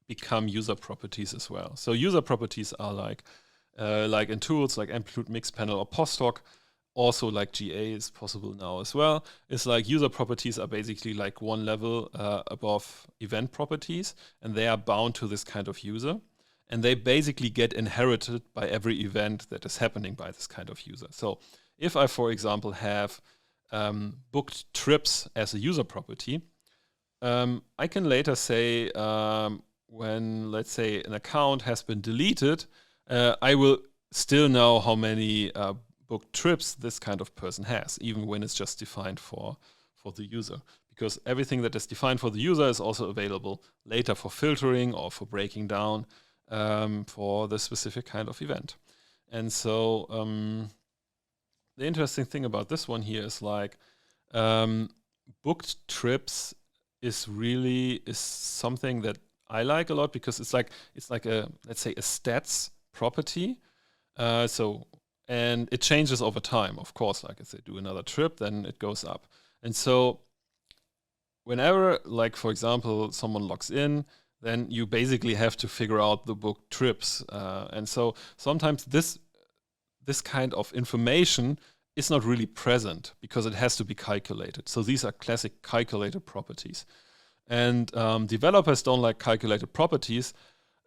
become user properties as well. So user properties are like in tools like Amplitude, Mixpanel, or Postdoc. Also, like GA is possible now as well. It's like user properties are basically like one level above event properties, and they are bound to this kind of user. And they basically get inherited by every event that is happening by this kind of user. So if I, for example, have booked trips as a user property, I can later say when, let's say, an account has been deleted, I will still know how many booked trips this kind of person has, even when it's just defined for the user. Because everything that is defined for the user is also available later for filtering or for breaking down for the specific kind of event. And so the interesting thing about this one here is like booked trips is something that I like a lot, because it's like a, let's say, a stats property. And it changes over time, of course. Like if they do another trip, then it goes up. And so whenever, like, for example, someone logs in, then you basically have to figure out the booked trips. And so sometimes this kind of information is not really present because it has to be calculated. So these are classic calculated properties. And developers don't like calculated properties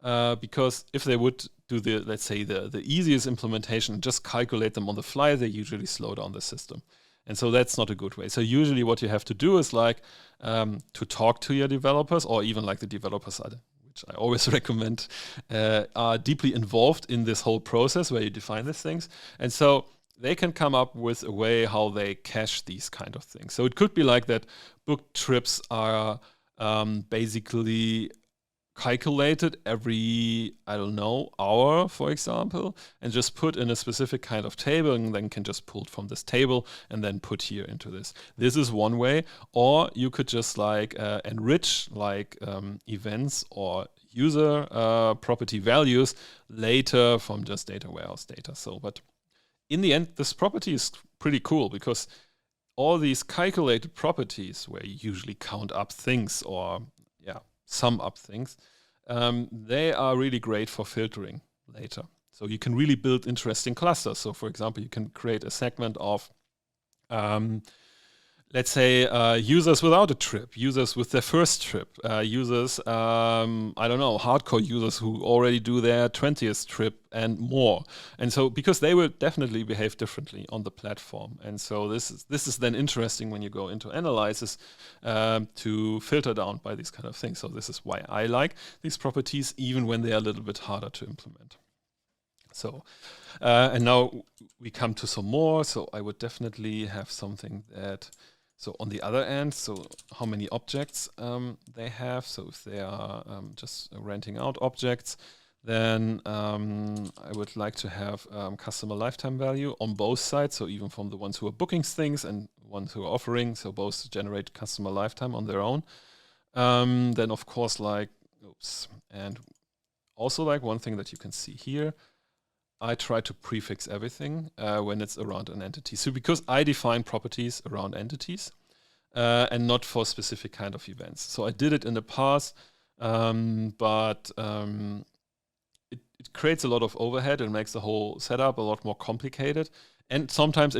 because if they would do let's say the easiest implementation, just calculate them on the fly, they usually slow down the system. And so that's not a good way. So usually what you have to do is like to talk to your developers, or even like the developers which I always recommend, are deeply involved in this whole process where you define these things. And so they can come up with a way how they cache these kind of things. So it could be like that booked trips are basically calculated every, I don't know, hour, for example, and just put in a specific kind of table, and then can just pull it from this table and then put here into this. This is one way. Or you could just like enrich like events or user property values later from just data warehouse data. So, but in the end, this property is pretty cool because all these calculated properties, where you usually count up things or sum up things, they are really great for filtering later. So you can really build interesting clusters. So for example, you can create a segment of, let's say, users without a trip, users with their first trip, users, I don't know, hardcore users who already do their 20th trip and more. And so, because they will definitely behave differently on the platform. And so this is then interesting when you go into analysis to filter down by these kind of things. So this is why I like these properties, even when they are a little bit harder to implement. So, and now we come to some more. So I would definitely have something that, so on the other end, so how many objects they have. So if they are just renting out objects, then I would like to have customer lifetime value on both sides. So even from the ones who are booking things and ones who are offering, so both generate customer lifetime on their own. Then of course, like, and also like one thing that you can see here, I try to prefix everything when it's around an entity. So because I define properties around entities and not for specific kind of events. So I did it in the past, but it creates a lot of overhead and makes the whole setup a lot more complicated. And sometimes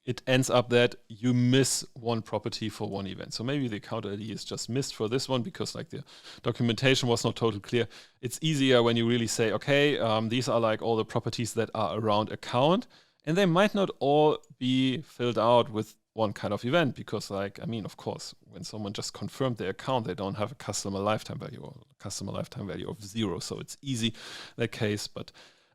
it ends up that you miss one property for one event. So maybe the account ID is just missed for this one because like the documentation was not totally clear. It's easier when you really say, okay, these are like all the properties that are around account, and they might not all be filled out with one kind of event because, like, I mean, of course, when someone just confirmed their account, they don't have a customer lifetime value or customer lifetime value of 0. So it's easy, that case, but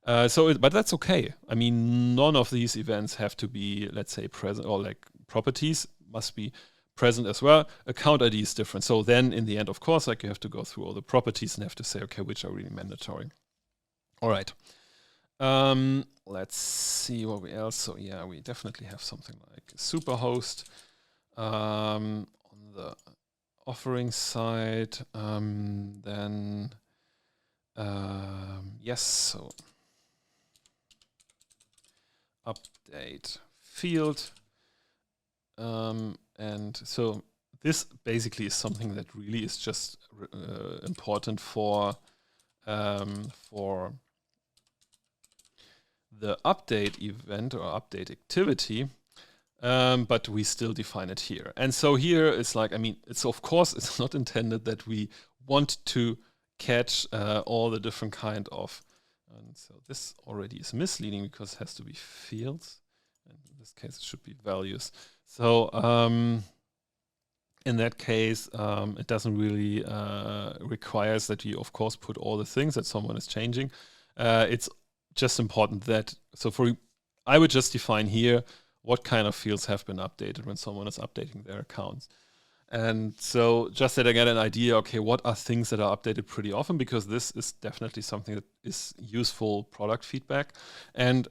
but that's okay. I mean, none of these events have to be, let's say, present, or like properties must be present as well. Account ID is different. So then in the end, of course, like you have to go through all the properties and have to say, okay, which are really mandatory. All right. Let's see what we else. So yeah, we definitely have something like Superhost on the offering side. Then yes, so update field. And so this basically is something that really is just important for the update event or update activity, but we still define it here. And so here it's like, I mean, it's of course it's not intended that we want to catch all the different kind of, and so this already is misleading because it has to be fields. And in this case, it should be values. So in that case, it doesn't really requires that you, of course, put all the things that someone is changing. It's just important that, so I would just define here what kind of fields have been updated when someone is updating their accounts. And so just that I get an idea, okay, what are things that are updated pretty often, because this is definitely something that is useful product feedback. And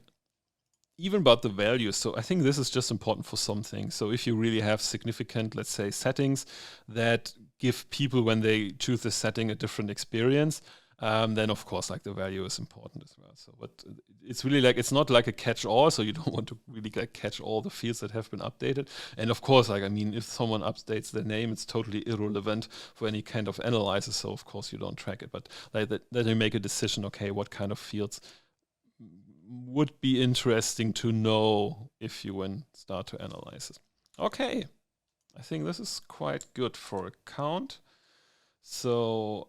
even about the values, so I think this is just important for some things. So if you really have significant, let's say, settings that give people, when they choose the setting, a different experience, then of course, like, the value is important as well. So, but it's really like, it's not like a catch-all, so you don't want to really catch all the fields that have been updated. And of course, like, I mean, if someone updates their name, it's totally irrelevant for any kind of analysis, so of course you don't track it. But like that you make a decision, okay, what kind of fields would be interesting to know if you start to analyze it. Okay, I think this is quite good for account. So